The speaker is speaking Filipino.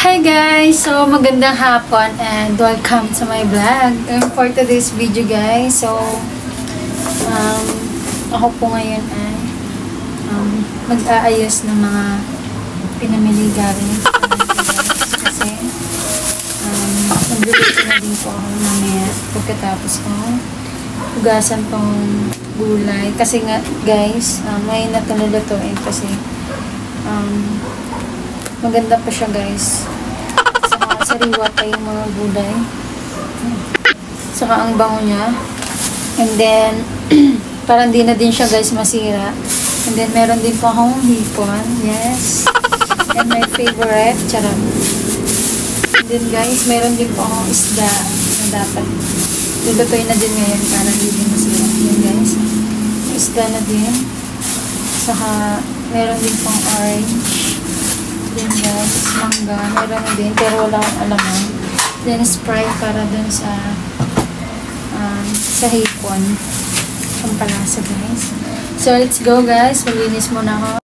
Hi guys! So, magandang hapon and welcome to my vlog. And for today's video guys, so, ako po ngayon ay mag-aayos ng mga pinamili galing sa guys. Kasi, magluluto na din po ako mamaya pagkatapos ko hugasan tong gulay. Kasi nga guys, may natululutuin kasi maganda pa siya guys. Saka sariwa pa yung mga gulay. Saka ang bango niya. And then, parang di na din siya guys masira. And then, meron din po akong hipon. Yes. And my favorite, charot. And then guys, meron din po akong isda na dapat lulutuin na din ngayon para hindi din masira. Yan guys. Isda na din. Saka, meron din pong orange. Then guys, mangga. Meron din, pero wala akong alaman. Then Sprite para dun sa hipon. Pampalasa guys. So let's go guys. Maglinis muna ako.